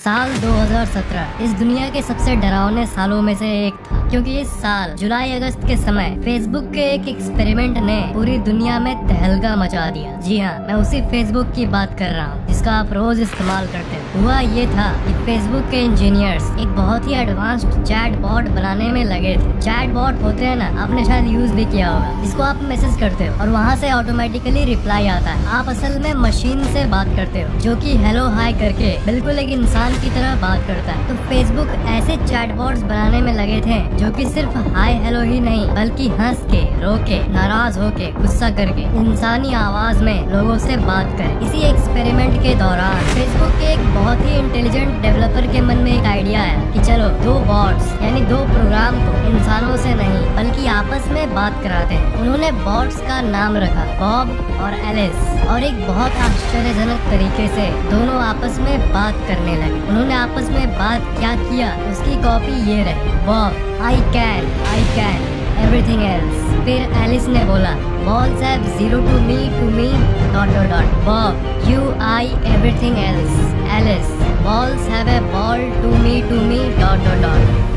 साल 2017 इस दुनिया के सबसे डरावने सालों में से एक था, क्योंकि इस साल जुलाई अगस्त के समय फेसबुक के एक एक्सपेरिमेंट ने पूरी दुनिया में तहलका मचा दिया। जी हाँ, मैं उसी फेसबुक की बात कर रहा हूँ जिसका आप रोज इस्तेमाल करते हो। हुआ ये था कि फेसबुक के इंजीनियर्स एक बहुत ही एडवांस्ड चैट बॉट बनाने में लगे थे। चैट बॉट होते हैं ना, आपने शायद यूज भी किया होगा, जिसको आप मैसेज करते हो और वहाँ से ऑटोमेटिकली रिप्लाई आता है। आप असल में मशीन से बात करते हो जो कि हेलो हाय करके बिल्कुल एक इंसान की तरह बात करता है। तो फेसबुक ऐसे चैटबॉट्स बनाने में लगे थे जो कि सिर्फ हाय हेलो ही नहीं, बल्कि हंस के, रो के, नाराज होके, गुस्सा करके इंसानी आवाज में लोगों से बात करे। इसी एक्सपेरिमेंट के दौरान फेसबुक के एक बहुत ही इंटेलिजेंट डेवलपर के मन में एक आइडिया आया कि चलो दो बॉट्स यानी दो प्रोग्राम को इंसानों से नहीं बल्कि आपस में बात कराते हैं। उन्होंने बॉट्स का नाम रखा बॉब और एलिस, और एक बहुत आश्चर्यजनक तरीके से दोनों आपस में बात करने लगे। उन्होंने आपस में बात क्या किया उसकी कॉपी ये रही, Bob I can everything else. फिर एलिस ने बोला balls have zero to me ... Bob you I everything else. Alice balls have a ball to me ...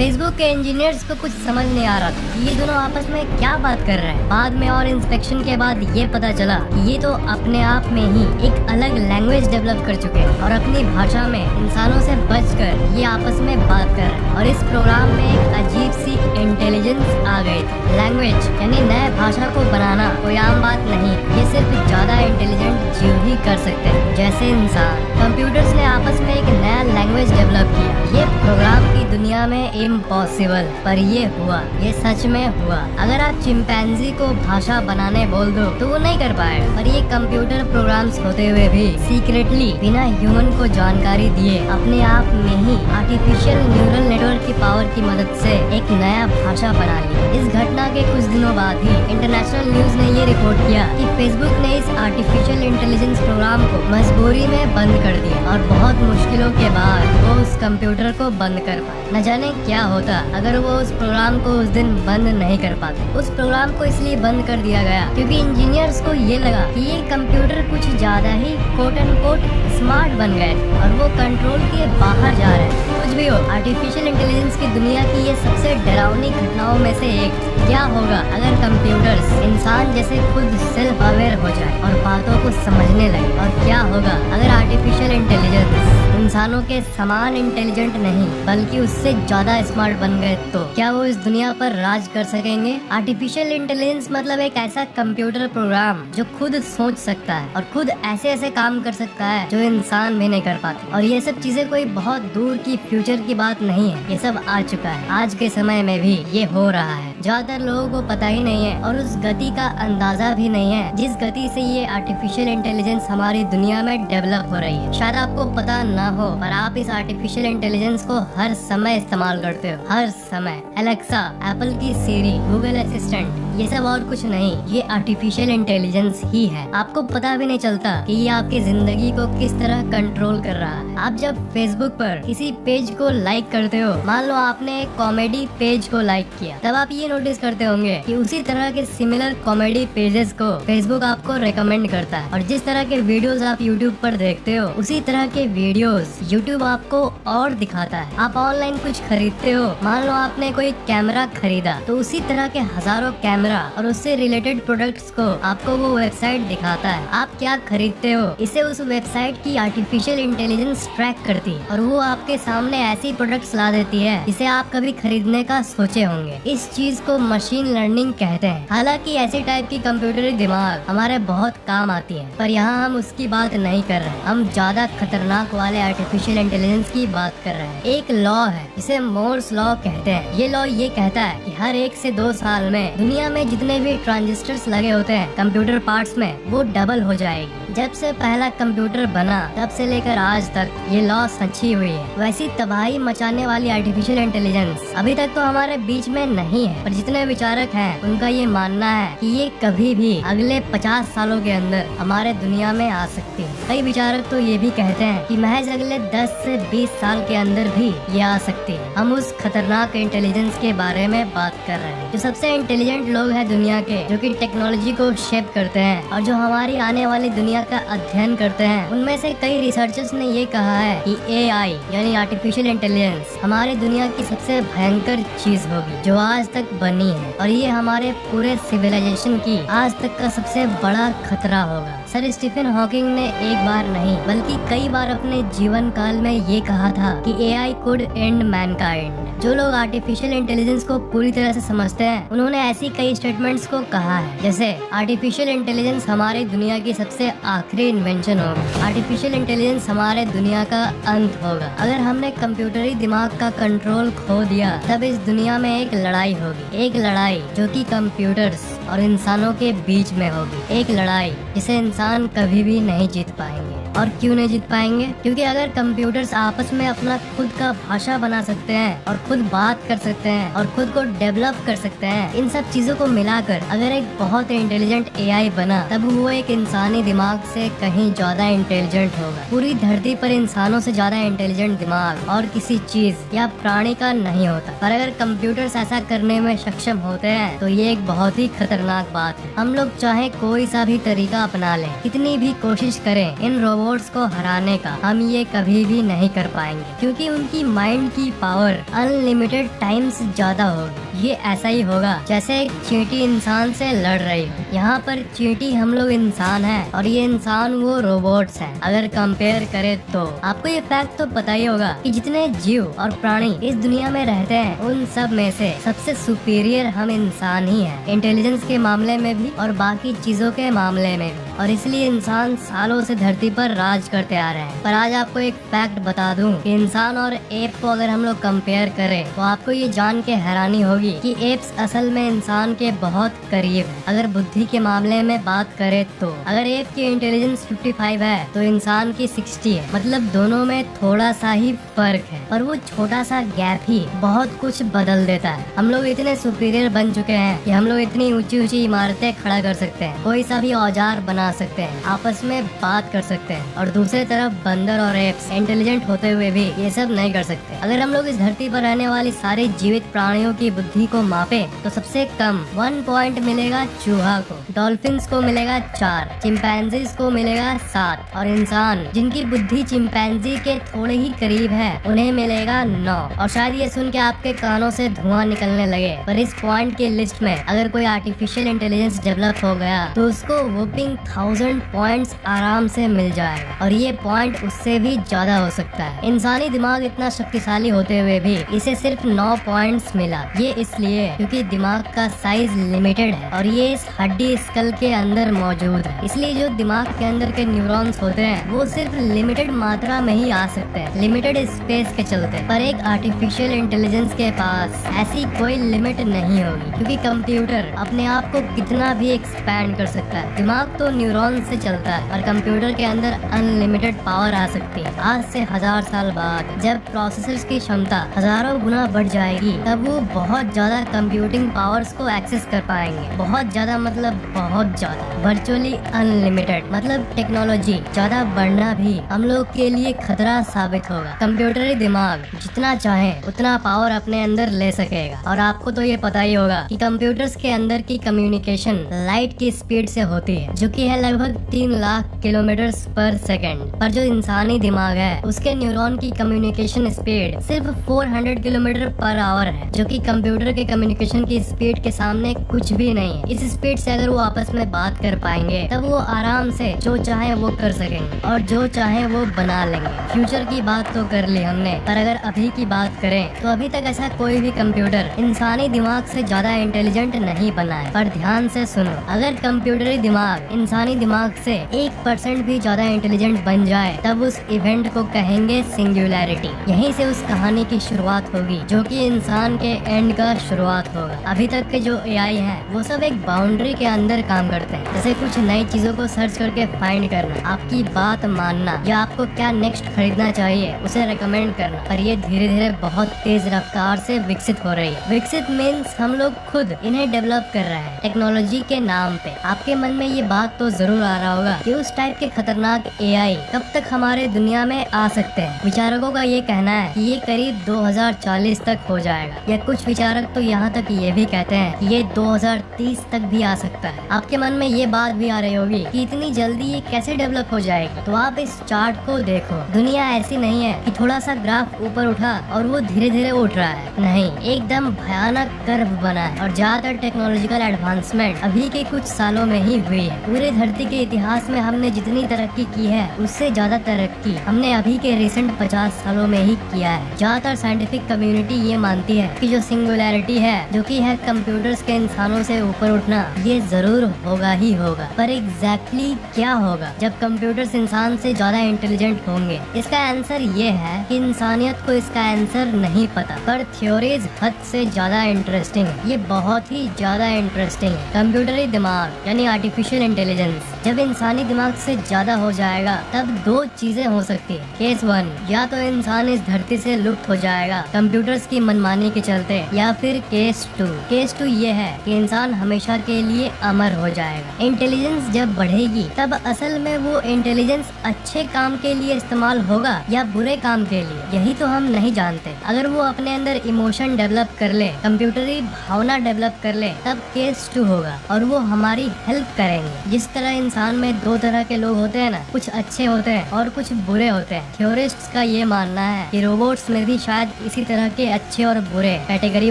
Facebook के इंजीनियर्स को कुछ समझ नहीं आ रहा था कि ये दोनों आपस में क्या बात कर रहे हैं। बाद में और इंस्पेक्शन के बाद ये पता चला कि ये तो अपने आप में ही एक अलग लैंग्वेज डेवलप कर चुके हैं और अपनी भाषा में इंसानों से बचकर ये आपस में बात कर रहे हैं। और इस प्रोग्राम में एक अजीब सी इंटेलिजेंस आ गई थी। लैंग्वेज यानी नए भाषा को बनाना कोई आम बात नहीं, ये सिर्फ ज्यादा इंटेलिजेंट जीव ही कर सकते हैं जैसे इंसान। कंप्यूटर्स ने आपस में एक नया लैंग्वेज डेवलप किया। ये प्रोग्राम की दुनिया में इम्पॉसिबल, पर ये हुआ, ये सच में हुआ। अगर आप चिंपैंजी को भाषा बनाने बोल दो तो वो नहीं कर पाएगा, पर ये कंप्यूटर प्रोग्राम्स होते हुए भी सीक्रेटली बिना ह्यूमन को जानकारी दिए अपने आप में ही आर्टिफिशियल न्यूरल नेटवर्क की पावर की मदद से एक नया भाषा बना ली। इस घटना के कुछ दिनों बाद ही इंटरनेशनल न्यूज ने ये रिपोर्ट किया कि फेसबुक ने इस आर्टिफिशियल इंटेलिजेंस प्रोग्राम को मजबूरी में बंद कर दिया और बहुत मुश्किलों के बाद वो उस कंप्यूटर को बंद कर पाए। न जाने क्या होता अगर वो उस प्रोग्राम को उस दिन बंद नहीं कर पाते। उस प्रोग्राम को इसलिए बंद कर दिया गया क्योंकि इंजीनियर्स को ये लगा कि ये कंप्यूटर कुछ ज्यादा ही कोट एंड कोट स्मार्ट बन गए और वो कंट्रोल के बाहर जा रहे हैं। कुछ भी हो, आर्टिफिशियल इंटेलिजेंस की दुनिया की ये सबसे डरावनी घटनाओं में से एक। क्या होगा अगर कंप्यूटर्स इंसान जैसे खुद सेल्फ अवेयर हो जाए और बातों को समझने लगे? और क्या होगा अगर आर्टिफिशियल इंटेलिजेंस इंसानों के समान इंटेलिजेंट नहीं बल्कि उससे ज्यादा स्मार्ट बन गए? तो क्या वो इस दुनिया पर राज कर सकेंगे? आर्टिफिशियल इंटेलिजेंस मतलब एक ऐसा कंप्यूटर प्रोग्राम जो खुद सोच सकता है और खुद ऐसे ऐसे काम कर सकता है जो इंसान भी नहीं कर पाते। और ये सब चीजें कोई बहुत दूर की फ्यूचर की बात नहीं है, ये सब आ चुका है। आज के समय में भी ये हो रहा है। ज्यादातर लोगों को पता ही नहीं है और उस गति का अंदाजा भी नहीं है जिस गति से ये आर्टिफिशियल इंटेलिजेंस हमारी दुनिया में डेवलप हो रही है। शायद आपको पता ना हो, पर आप इस आर्टिफिशियल इंटेलिजेंस को हर समय इस्तेमाल करते हो, हर समय। एलेक्सा, एप्पल की सीरी, गूगल असिस्टेंट, ये सब और कुछ नहीं, ये आर्टिफिशियल इंटेलिजेंस ही है। आपको पता भी नहीं चलता कि ये आपकी जिंदगी को किस तरह कंट्रोल कर रहा है। आप जब फेसबुक पर किसी पेज को लाइक करते हो, मान लो आपने एक कॉमेडी पेज को लाइक किया, तब आप ये नोटिस करते होंगे कि उसी तरह के सिमिलर कॉमेडी पेजेस को फेसबुक आपको रेकमेंड करता है। और जिस तरह के वीडियोस आप यूट्यूब पर देखते हो, उसी तरह के वीडियोस यूट्यूब आपको और दिखाता है। आप ऑनलाइन कुछ खरीदते हो, मान लो आपने कोई कैमरा खरीदा, तो उसी तरह के हजारों कैमरा और उससे रिलेटेड प्रोडक्ट्स को आपको वो वेबसाइट दिखाता है। आप क्या खरीदते हो, इसे उस वेबसाइट की आर्टिफिशियल इंटेलिजेंस ट्रैक करती है और वो आपके सामने ऐसी प्रोडक्ट्स ला देती है जिसे आप कभी खरीदने का सोचे होंगे। इस चीज को मशीन लर्निंग कहते हैं। हालांकि ऐसे टाइप की कंप्यूटरी दिमाग हमारे बहुत काम आती है, पर यहाँ हम उसकी बात नहीं कर रहे। हम ज्यादा खतरनाक वाले आर्टिफिशियल इंटेलिजेंस की बात कर रहे हैं। एक लॉ है जिसे मोर्स लॉ कहते हैं। ये लॉ ये कहता है कि हर 1 से 2 साल में दुनिया में जितने भी ट्रांजिस्टर्स लगे होते हैं कंप्यूटर पार्ट्स में, वो डबल हो जाएगी। जब से पहला कंप्यूटर बना तब से लेकर आज तक ये लॉ सच्ची हुई है। वैसी तबाही मचाने वाली आर्टिफिशियल इंटेलिजेंस अभी तक तो हमारे बीच में नहीं है, पर जितने विचारक हैं उनका ये मानना है कि ये कभी भी अगले 50 सालों के अंदर हमारे दुनिया में आ सकती है। कई विचारक तो ये भी कहते हैं कि महज अगले 10 से 20 साल के अंदर भी ये आ सकती है। हम उस खतरनाक इंटेलिजेंस के बारे में बात कर रहे हैं जो सबसे इंटेलिजेंट लोग हैं दुनिया के जो कि टेक्नोलॉजी को शेप करते हैं और जो हमारी आने वाली दुनिया का अध्ययन करते हैं, उनमें से कई रिसर्चर्स ने ये कहा है कि AI यानी आर्टिफिशियल इंटेलिजेंस हमारी दुनिया की सबसे भयंकर चीज होगी जो आज तक बनी है, और ये हमारे पूरे सिविलाइजेशन की आज तक का सबसे बड़ा खतरा होगा। सर स्टीफन हॉकिंग ने एक बार नहीं बल्कि कई बार अपने जीवन काल में ये कहा था कि AI could end mankind। जो लोग आर्टिफिशियल इंटेलिजेंस को पूरी तरह से समझते हैं, उन्होंने ऐसी कई स्टेटमेंट्स को कहा है, जैसे आर्टिफिशियल इंटेलिजेंस हमारी दुनिया की सबसे आखिरी इन्वेंशन होगी, आर्टिफिशियल इंटेलिजेंस हमारे दुनिया का अंत होगा। अगर हमने कंप्यूटरी दिमाग का कंट्रोल खो दिया, तब इस दुनिया में एक लड़ाई होगी, एक लड़ाई जो कि कंप्यूटर्स और इंसानों के बीच में होगी, एक लड़ाई जिसे इंसान कभी भी नहीं जीत पाएंगे। और क्यों नहीं जीत पाएंगे? क्योंकि अगर कंप्यूटर्स आपस में अपना खुद का भाषा बना सकते हैं और खुद बात कर सकते हैं और खुद को डेवलप कर सकते हैं, इन सब चीजों को मिलाकर अगर एक बहुत इंटेलिजेंट AI बना, तब वो एक इंसानी दिमाग से कहीं ज्यादा इंटेलिजेंट होगा। पूरी धरती पर इंसानों से ज्यादा इंटेलिजेंट दिमाग और किसी चीज या प्राणी का नहीं होता। पर अगर कंप्यूटर्स ऐसा करने में सक्षम होते हैं, तो ये एक बहुत ही खतरनाक बात है। हम लोग चाहे कोई सा भी तरीका अपना लें, कितनी भी कोशिश करें इन रोबोट्स को हराने का, हम ये कभी भी नहीं कर पाएंगे, क्योंकि उनकी माइंड की पावर अनलिमिटेड टाइम्स ज्यादा होगी। ये ऐसा ही होगा जैसे एक चींटी इंसान से लड़ रही हो। यहाँ पर चींटी हम लोग इंसान हैं और ये इंसान वो रोबोट्स हैं। अगर कंपेयर करें तो आपको ये फैक्ट तो पता ही होगा कि जितने जीव और प्राणी इस दुनिया में रहते हैं, उन सब में से सबसे सुपीरियर हम इंसान ही हैं, इंटेलिजेंस के मामले में भी और बाकी चीजों के मामले में भी। और इसलिए इंसान सालों से धरती पर राज करते आ रहे हैं। पर आज आपको एक फैक्ट बता दूं कि इंसान और एप को अगर हम लोग कंपेयर करें, तो आपको ये जान के हैरानी होगी कि एप्स असल में इंसान के बहुत करीब है। अगर बुद्धि के मामले में बात करें तो अगर एप की इंटेलिजेंस 55 है तो इंसान की 60 है, मतलब दोनों में थोड़ा सा ही फर्क है, पर वो छोटा सा गैप ही बहुत कुछ बदल देता है। हम लोग इतने सुपीरियर बन चुके हैं कि हम लोग इतनी ऊंची ऊंची इमारतें खड़ा कर सकते हैं, कोई सा भी औजार बना सकते हैं, आपस में बात कर सकते हैं, और दूसरी तरफ बंदर और एप्स इंटेलिजेंट होते हुए भी ये सब नहीं कर सकते। अगर हम लोग इस धरती पर रहने वाली सारी जीवित प्राणियों की बुद्धि को मापे तो सबसे कम 1 पॉइंट मिलेगा चूहा को, डॉल्फिन्स को मिलेगा 4, चिंपैंजीज को मिलेगा 7, और इंसान जिनकी बुद्धि चिंपैंजी के थोड़े ही करीब है, उन्हें मिलेगा 9। और शायद ये सुन के आपके कानों से धुआं निकलने लगे, पर इस पॉइंट की लिस्ट में अगर कोई आर्टिफिशियल इंटेलिजेंस डेवलप हो गया तो उसको वुपिंग 1000 पॉइंट्स आराम से मिल जाएगा, और ये पॉइंट उससे भी ज्यादा हो सकता है। इंसानी दिमाग इतना शक्तिशाली होते हुए भी इसे सिर्फ 9 पॉइंट्स मिला। ये इसलिए क्योंकि दिमाग का साइज लिमिटेड है और ये इस हड्डी स्कल के अंदर मौजूद है। इसलिए जो दिमाग के अंदर के न्यूरॉन्स होते हैं वो सिर्फ लिमिटेड मात्रा में ही आ सकते हैं, लिमिटेड स्पेस के चलते। पर एक आर्टिफिशियल इंटेलिजेंस के पास ऐसी कोई लिमिट नहीं होगी, क्योंकि कंप्यूटर अपने आप को कितना भी एक्सपैंड कर सकता है। दिमाग तो न्यूरॉन से चलता है और कंप्यूटर के अंदर अनलिमिटेड पावर आ सकती है। आज से 1000 साल बाद जब प्रोसेसर्स की क्षमता हजारों गुना बढ़ जाएगी, तब वो बहुत ज्यादा कंप्यूटिंग पावर्स को एक्सेस कर पाएंगे। बहुत ज्यादा मतलब बहुत ज्यादा, वर्चुअली अनलिमिटेड। मतलब टेक्नोलॉजी ज्यादा बढ़ना भी हम लोग के लिए खतरा साबित होगा। कंप्यूटरी दिमाग जितना चाहे उतना पावर अपने अंदर ले सकेगा। और आपको तो ये पता ही होगा कि कंप्यूटर्स के अंदर की कम्युनिकेशन लाइट की स्पीड से होती है, जो कि है लगभग 3 लाख किलोमीटर पर सेकेंड। पर जो इंसानी दिमाग है उसके न्यूरॉन की कम्युनिकेशन स्पीड सिर्फ 400 किलोमीटर पर आवर है, जो कि कंप्यूटर के कम्युनिकेशन की स्पीड के सामने कुछ भी नहीं है। इस स्पीड से अगर वो आपस में बात कर पाएंगे, तब वो आराम से जो चाहे वो कर सकेंगे और जो चाहे वो बना लेंगे। फ्यूचर की बात तो कर ली हमने, पर अगर अभी की बात करें तो अभी तक ऐसा कोई भी कंप्यूटर इंसानी दिमाग से ज्यादा इंटेलिजेंट नहीं बना है। पर ध्यान से सुनो, अगर कंप्यूटरी दिमाग इंसानी दिमाग से 1% भी ज्यादा इंटेलिजेंट बन जाए, तब उस इवेंट को कहेंगे सिंगुलैरिटी। यहीं से उस कहानी की शुरुआत होगी, जो कि इंसान के एंड का शुरुआत होगा। अभी तक के जो AI हैं वो सब एक बाउंड्री के अंदर काम करते हैं, जैसे कुछ नई चीजों को सर्च करके फाइंड करना, आपकी बात मानना, या आपको क्या नेक्स्ट खरीदना चाहिए उसे रेकमेंड करना। पर ये धीरे धीरे बहुत तेज रफ्तार से विकसित हो रही है। विकसित मीन्स हम लोग खुद इन्हें डेवलप कर रहे हैं टेक्नोलॉजी के नाम पे। आपके मन में ये बात तो जरूर आ रहा होगा कि उस टाइप के खतरनाक AI कब तक हमारे दुनिया में आ सकते हैं। विचारकों का ये कहना है कि ये करीब 2040 तक हो जाएगा, या कुछ विचारक तारक तो यहाँ तक ये भी कहते हैं कि ये 2030 तक भी आ सकता है। आपके मन में ये बात भी आ रही होगी कि इतनी जल्दी ये कैसे डेवलप हो जाएगी। तो आप इस चार्ट को देखो, दुनिया ऐसी नहीं है कि थोड़ा सा ग्राफ ऊपर उठा और वो धीरे धीरे उठ रहा है। नहीं, एकदम भयानक कर्व बना है और ज्यादातर टेक्नोलॉजिकल एडवांसमेंट अभी के कुछ सालों में ही हुई है। पूरे धरती के इतिहास में हमने जितनी तरक्की की है उससे ज्यादा तरक्की हमने अभी के रिसेंट 50 सालों में ही किया है। ज्यादातर साइंटिफिक कम्युनिटी ये मानती है कि जो सिंगुलैरिटी है, जो कि है कंप्यूटर्स के इंसानों से ऊपर उठना, ये जरूर होगा ही होगा। पर एग्जैक्टली क्या होगा जब कंप्यूटर्स इंसान से ज्यादा इंटेलिजेंट होंगे? इसका आंसर ये है कि इंसानियत को इसका आंसर नहीं पता, पर थ्योरीज हद से ज्यादा इंटरेस्टिंग है। ये बहुत ही ज्यादा इंटरेस्टिंग है। कंप्यूटरी दिमाग यानी आर्टिफिशियल इंटेलिजेंस जब इंसानी दिमाग से ज्यादा हो जाएगा तब दो चीजें हो सकती है। केस 1, या तो इंसान इस धरती से लुप्त हो जाएगा कंप्यूटर्स की मनमानी के चलते, या फिर केस 2 ये है कि इंसान हमेशा के लिए अमर हो जाएगा। इंटेलिजेंस जब बढ़ेगी तब असल में वो इंटेलिजेंस अच्छे काम के लिए इस्तेमाल होगा या बुरे काम के लिए, यही तो हम नहीं जानते। अगर वो अपने अंदर इमोशन डेवलप कर ले, कंप्यूटरी भावना डेवलप कर ले, तब केस 2 होगा और वो हमारी हेल्प करेंगे। जिस तरह इंसान में दो तरह के लोग होते हैं ना, कुछ अच्छे होते हैं और कुछ बुरे होते हैं। थ्योरिस्ट्स का ये मानना है कि रोबोट्स में भी शायद इसी तरह के अच्छे और बुरे कैटेगरी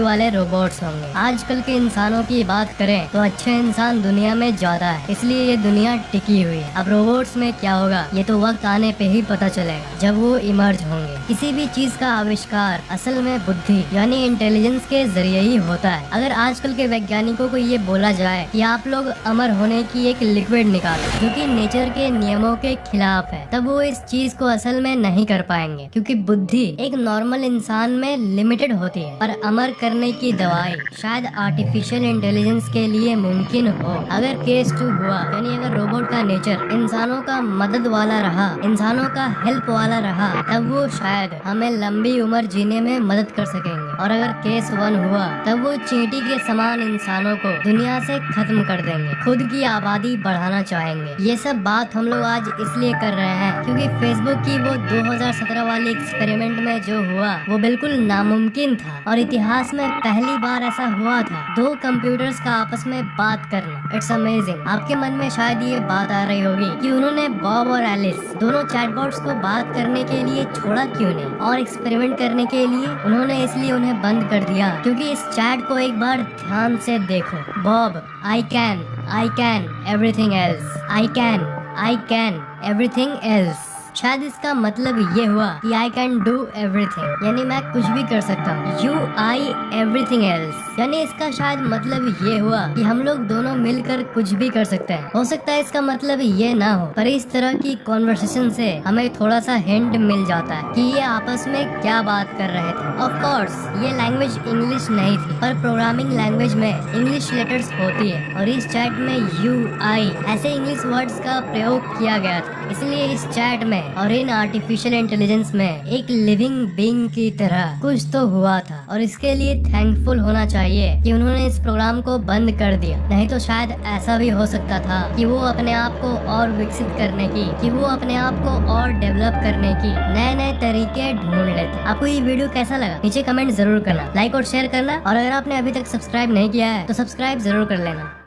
वाले रोबोट्स होंगे। आजकल के इंसानों की बात करें तो अच्छे इंसान दुनिया में ज्यादा है, इसलिए ये दुनिया टिकी हुई है। अब रोबोट्स में क्या होगा ये तो वक्त आने पे ही पता चलेगा, जब वो इमर्ज होंगे। किसी भी चीज का आविष्कार असल में बुद्धि यानी इंटेलिजेंस के जरिए ही होता है। अगर आजकल के वैज्ञानिकों को ये बोला जाए कि आप लोग अमर होने की एक लिक्विड निकालो जो कि नेचर के नियमों के खिलाफ है, तब वो इस चीज को असल में नहीं कर पाएंगे, क्योंकि बुद्धि एक नॉर्मल इंसान में लिमिटेड होती है। पर अमर करने की दवाई शायद आर्टिफिशियल इंटेलिजेंस के लिए मुमकिन हो। अगर केस 2 हुआ, यानी अगर रोबोट का नेचर इंसानों का मदद वाला रहा, इंसानों का हेल्प वाला रहा, तब वो शायद हमें लंबी उम्र जीने में मदद कर सकेंगे। और अगर केस 1 हुआ, तब वो चींटी के समान इंसानों को दुनिया से खत्म कर देंगे, खुद की आबादी बढ़ाना चाहेंगे। ये सब बात हम लोग आज इसलिए कर रहे हैं क्योंकि फेसबुक की वो 2017 वाली एक्सपेरिमेंट में जो हुआ वो बिल्कुल नामुमकिन था और इतिहास में पहली बार ऐसा हुआ था, दो कंप्यूटर्स का आपस में बात करना। It's amazing. आपके मन में शायद ये बात आ रही होगी कि उन्होंने बॉब और एलिस दोनों चैटबॉट्स को बात करने के लिए छोड़ा क्यों नहीं, और एक्सपेरिमेंट करने के लिए उन्होंने इसलिए उन्हें बंद कर दिया क्योंकि इस चैट को एक बार ध्यान से देखो। Bob, I can everything else, I can everything else. शायद इसका मतलब ये हुआ कि आई कैन डू एवरीथिंग, यानी मैं कुछ भी कर सकता हूँ। यू आई एवरीथिंग एल्स, यानी इसका शायद मतलब ये हुआ कि हम लोग दोनों मिलकर कुछ भी कर सकते हैं। हो सकता है इसका मतलब ये ना हो, पर इस तरह की कॉन्वर्सेशन से हमें थोड़ा सा हिंट मिल जाता है कि ये आपस में क्या बात कर रहे थे। ऑफ कोर्स ये लैंग्वेज इंग्लिश नहीं थी, पर प्रोग्रामिंग लैंग्वेज में इंग्लिश लेटर्स होती है और इस चैट में यू आई ऐसे इंग्लिश वर्ड्स का प्रयोग किया गया था। इसलिए इस चैट में और इन आर्टिफिशियल इंटेलिजेंस में एक लिविंग बीइंग की तरह कुछ तो हुआ था, और इसके लिए थैंकफुल होना चाहिए कि उन्होंने इस प्रोग्राम को बंद कर दिया। नहीं तो शायद ऐसा भी हो सकता था कि वो अपने आप को और विकसित करने की, कि वो अपने आप को और डेवलप करने की नए नए तरीके ढूंढ लेते। आपको ये वीडियो कैसा लगा नीचे कमेंट जरूर करना, लाइक और शेयर करना, और अगर आपने अभी तक सब्सक्राइब नहीं किया है तो सब्सक्राइब जरूर कर लेना।